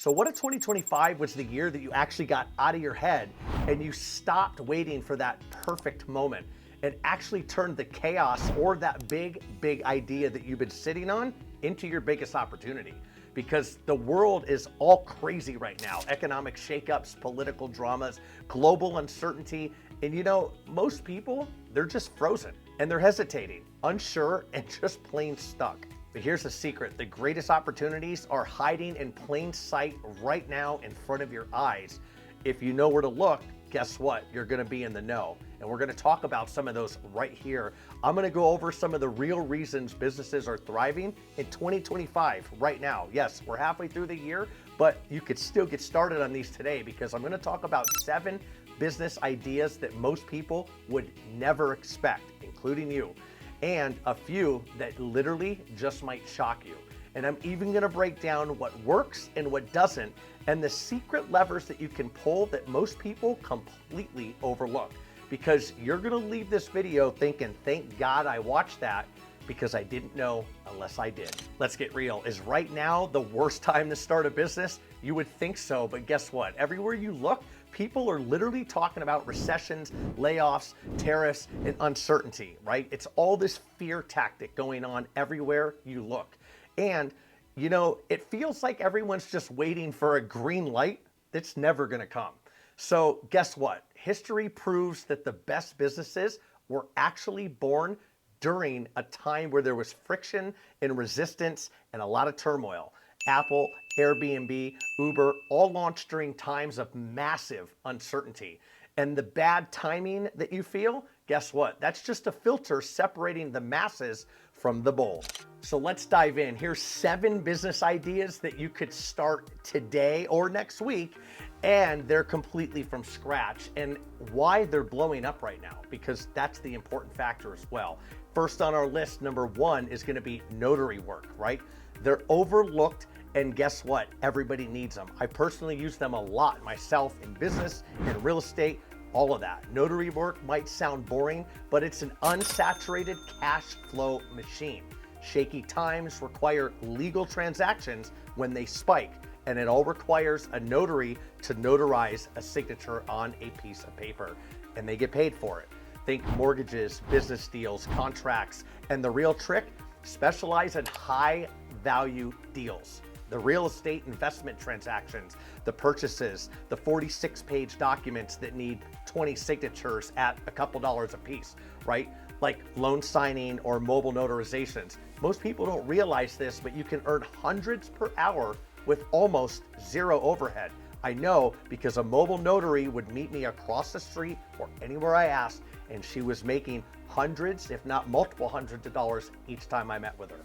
So what if 2025 was the year that you actually got out of your head and you stopped waiting for that perfect moment and actually turned the chaos or that big idea that you've been sitting on into your biggest opportunity? Because the world is all crazy right now. Economic shakeups, political dramas, global uncertainty. And you know, most people, they're just frozen and they're hesitating, unsure, and just plain stuck. But here's the secret. The greatest opportunities are hiding in plain sight right now in front of your eyes. If you know where to look, guess what? You're gonna be in the know. And we're gonna talk about some of those right here. I'm gonna go over some of the real reasons businesses are thriving in 2025 right now. Yes, we're halfway through the year, but you could still get started on these today because I'm gonna talk about 7 business ideas that most people would never expect, including you, and a few that literally just might shock you. And I'm even gonna break down what works and what doesn't, and the secret levers that you can pull that most people completely overlook. Because you're gonna leave this video thinking, thank God I watched that, because I didn't know unless I did. Let's get real. Is right now the worst time to start a business? You would think so, but guess what? Everywhere you look, people are literally talking about recessions, layoffs, tariffs, and uncertainty, right? It's all this fear tactic going on everywhere you look. And, you know, it feels like everyone's just waiting for a green light that's never gonna come. So guess what? History proves that the best businesses were actually born during a time where there was friction and resistance and a lot of turmoil. Apple, Airbnb, Uber, all launched during times of massive uncertainty. And the bad timing that you feel, guess what? That's just a filter separating the masses from the bold. So let's dive in. Here's 7 business ideas that you could start today or next week, and they're completely from scratch, and why they're blowing up right now, because that's the important factor as well. First on our list, number 1 is gonna be notary work, right? They're overlooked, and guess what? Everybody needs them. I personally use them a lot myself in business, in real estate, all of that. Notary work might sound boring, but it's an unsaturated cash flow machine. Shaky times require legal transactions when they spike, and it all requires a notary to notarize a signature on a piece of paper, and they get paid for it. Think mortgages, business deals, contracts, and the real trick, specialize in high value deals. The real estate investment transactions, the purchases, the 46-page documents that need 20 signatures at a couple dollars a piece, right? Like loan signing or mobile notarizations. Most people don't realize this, but you can earn hundreds per hour with almost zero overhead. I know because a mobile notary would meet me across the street or anywhere I asked, and she was making hundreds, if not multiple hundreds of dollars each time I met with her.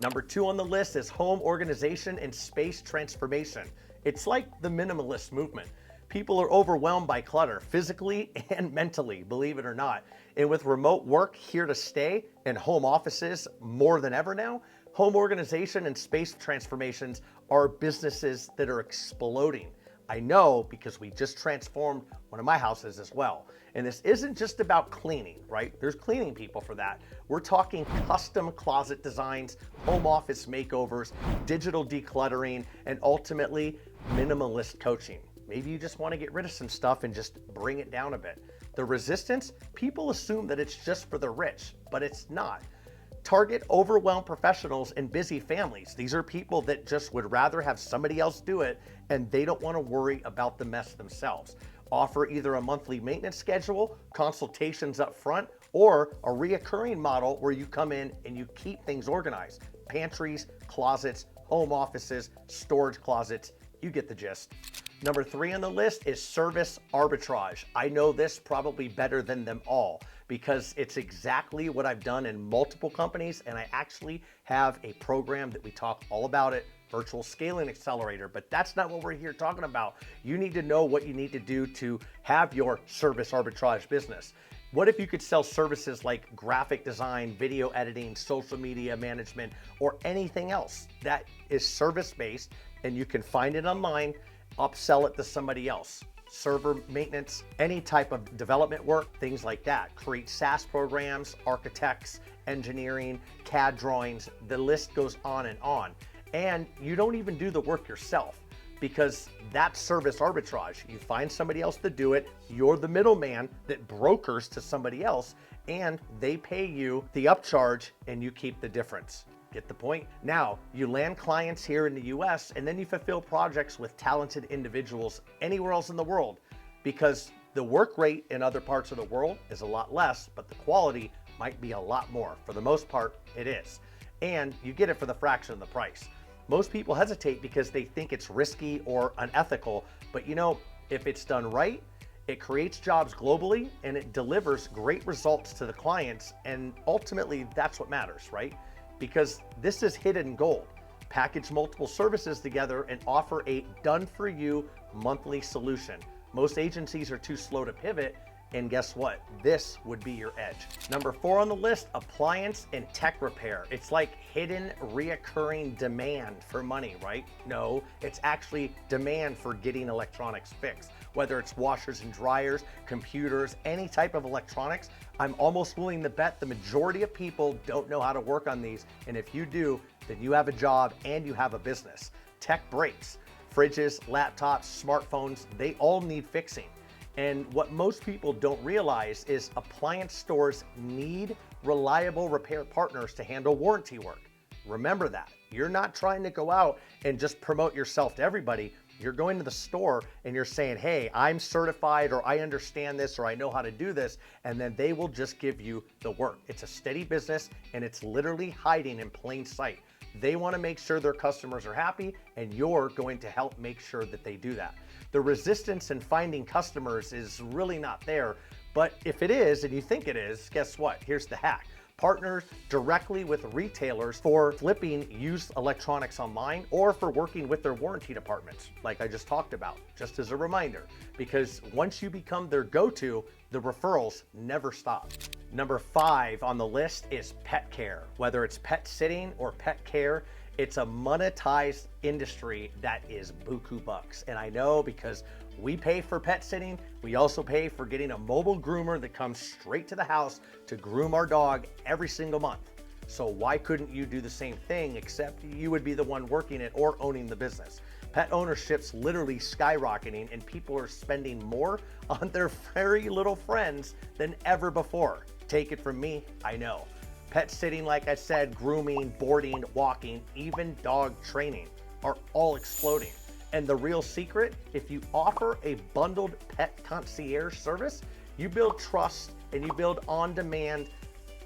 Number 2 on the list is home organization and space transformation. It's like the minimalist movement. People are overwhelmed by clutter, physically and mentally, believe it or not. And with remote work here to stay and home offices more than ever now, home organization and space transformations are businesses that are exploding. I know because we just transformed one of my houses as well. And this isn't just about cleaning, right? There's cleaning people for that. We're talking custom closet designs, home office makeovers, digital decluttering, and ultimately minimalist coaching. Maybe you just want to get rid of some stuff and just bring it down a bit. The resistance, people assume that it's just for the rich, but it's not. Target overwhelmed professionals and busy families. These are people that just would rather have somebody else do it and they don't want to worry about the mess themselves. Offer either a monthly maintenance schedule, consultations up front, or a reoccurring model where you come in and you keep things organized. Pantries, closets, home offices, storage closets, you get the gist. Number 3 on the list is service arbitrage. I know this probably better than them all because it's exactly what I've done in multiple companies, and I actually have a program that we talk all about it, Virtual Scaling Accelerator, but that's not what we're here talking about. You need to know what you need to do to have your service arbitrage business. What if you could sell services like graphic design, video editing, social media management, or anything else that is service-based and you can find it online, upsell it to somebody else? Server maintenance, any type of development work, things like that. Create SaaS programs, architects, engineering, CAD drawings, the list goes on. And you don't even do the work yourself. because that's service arbitrage. You find somebody else to do it, you're the middleman that brokers to somebody else, and they pay you the upcharge and you keep the difference. Get the point? Now, you land clients here in the US, and then you fulfill projects with talented individuals anywhere else in the world, because the work rate in other parts of the world is a lot less, but the quality might be a lot more. For the most part, it is. And you get it for the fraction of the price. Most people hesitate because they think it's risky or unethical, but you know, if it's done right, it creates jobs globally and it delivers great results to the clients, and ultimately that's what matters, right? Because this is hidden gold. Package multiple services together and offer a done-for-you monthly solution. Most agencies are too slow to pivot, and guess what? This would be your edge. Number 4 on the list, appliance and tech repair. It's like hidden reoccurring demand for money, right? No, it's actually demand for getting electronics fixed. Whether it's washers and dryers, computers, any type of electronics, I'm almost willing to bet the majority of people don't know how to work on these. And if you do, then you have a job and you have a business. Tech breaks. Fridges, laptops, smartphones, they all need fixing. And what most people don't realize is appliance stores need reliable repair partners to handle warranty work. Remember that. You're not trying to go out and just promote yourself to everybody. You're going to the store and you're saying, hey, I'm certified, or I understand this, or I know how to do this, and then they will just give you the work. It's a steady business and it's literally hiding in plain sight. They want to make sure their customers are happy, and you're going to help make sure that they do that. The resistance in finding customers is really not there, but if it is, and you think it is, guess what? Here's the hack. Partner directly with retailers for flipping used electronics online, or for working with their warranty departments, like I just talked about, just as a reminder, because once you become their go-to, the referrals never stop. Number 5 on the list is pet care. Whether it's pet sitting or pet care, it's a monetized industry that is buku bucks. And I know, because we pay for pet sitting, we also pay for getting a mobile groomer that comes straight to the house to groom our dog every single month. So why couldn't you do the same thing, except you would be the one working it or owning the business? Pet ownership's literally skyrocketing, and people are spending more on their furry little friends than ever before. Take it from me, I know. Pet sitting, like I said, grooming, boarding, walking, even dog training are all exploding. And the real secret, if you offer a bundled pet concierge service, you build trust and you build on-demand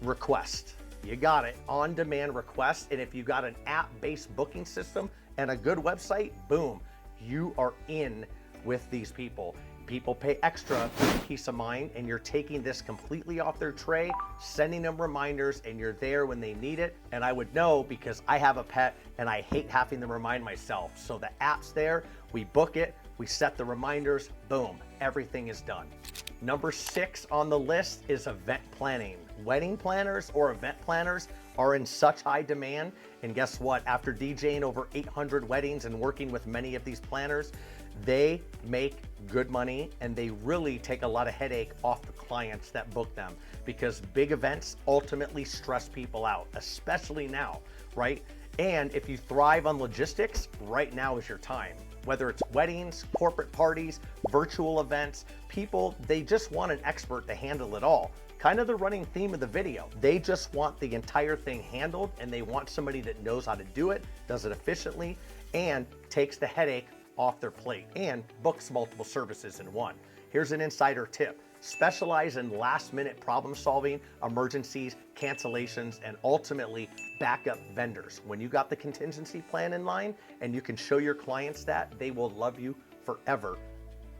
request. You got it, on-demand request. And if you got an app-based booking system and a good website, boom, you are in with these people. People pay extra for peace of mind, and you're taking this completely off their tray, sending them reminders, and you're there when they need it. And I would know, because I have a pet and I hate having to remind myself. So the app's there, we book it, we set the reminders, boom, everything is done. Number 6 on the list is event planning. Wedding planners or event planners are in such high demand. And guess what? After DJing over 800 weddings and working with many of these planners, they make good money, and they really take a lot of headache off the clients that book them, because big events ultimately stress people out, especially now, right? And if you thrive on logistics, right now is your time. Whether it's weddings, corporate parties, virtual events, people, they just want an expert to handle it all. Kind of the running theme of the video. They just want the entire thing handled, and they want somebody that knows how to do it, does it efficiently, and takes the headache off their plate, and books multiple services in one. Here's an insider tip. Specialize in last-minute problem solving, emergencies, cancellations, and ultimately backup vendors. When you got the contingency plan in line and you can show your clients that, they will love you forever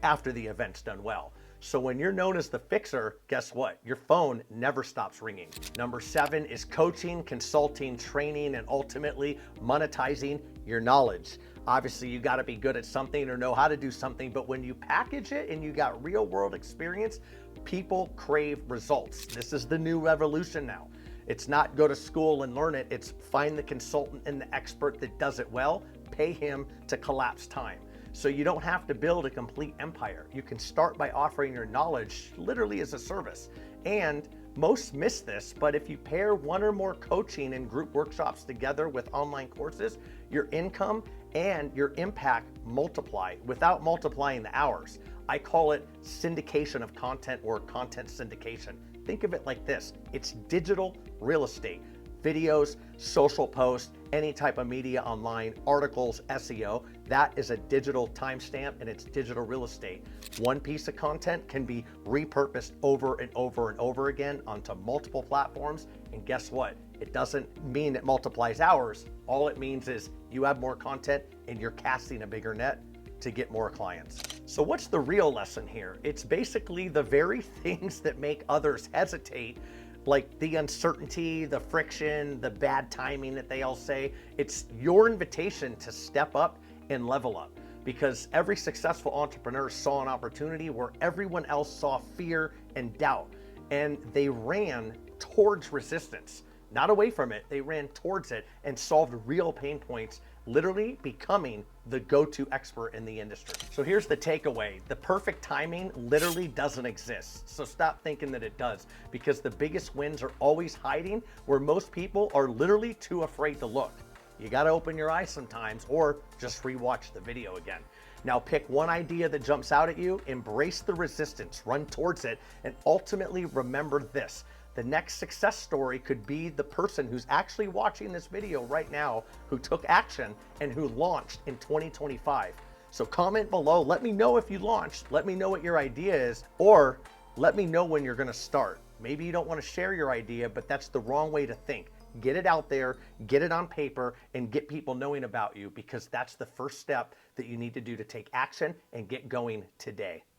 after the event's done well. So when you're known as the fixer, guess what? Your phone never stops ringing. Number 7 is coaching, consulting, training, and ultimately monetizing your knowledge. Obviously, you gotta be good at something or know how to do something, but when you package it and you got real world experience, people crave results. This is the new revolution now. It's not go to school and learn it, it's find the consultant and the expert that does it well, pay him to collapse time. So you don't have to build a complete empire. You can start by offering your knowledge literally as a service. And most miss this, but if you pair one or more coaching and group workshops together with online courses, your income and your impact multiply without multiplying the hours. I call it syndication of content or content syndication. Think of it like this. It's digital real estate. Videos, social posts, any type of media online, articles, SEO, that is a digital timestamp and it's digital real estate. One piece of content can be repurposed over and over and over again onto multiple platforms. And guess what? It doesn't mean it multiplies hours. All it means is you have more content and you're casting a bigger net to get more clients. So what's the real lesson here? It's basically the very things that make others hesitate, like the uncertainty, the friction, the bad timing that they all say. It's your invitation to step up and level up, because every successful entrepreneur saw an opportunity where everyone else saw fear and doubt, and they ran towards resistance, not away from it. They ran towards it and solved real pain points, literally becoming the go-to expert in the industry. So here's the takeaway. The perfect timing literally doesn't exist. So stop thinking that it does, because the biggest wins are always hiding where most people are literally too afraid to look. You got to open your eyes sometimes, or just rewatch the video again. Now pick one idea that jumps out at you, embrace the resistance, run towards it, and ultimately remember this. The next success story could be the person who's actually watching this video right now, who took action and who launched in 2025. So comment below, let me know if you launched, let me know what your idea is, or let me know when you're gonna start. Maybe you don't wanna share your idea, but that's the wrong way to think. Get it out there, get it on paper, and get people knowing about you, because that's the first step that you need to do to take action and get going today.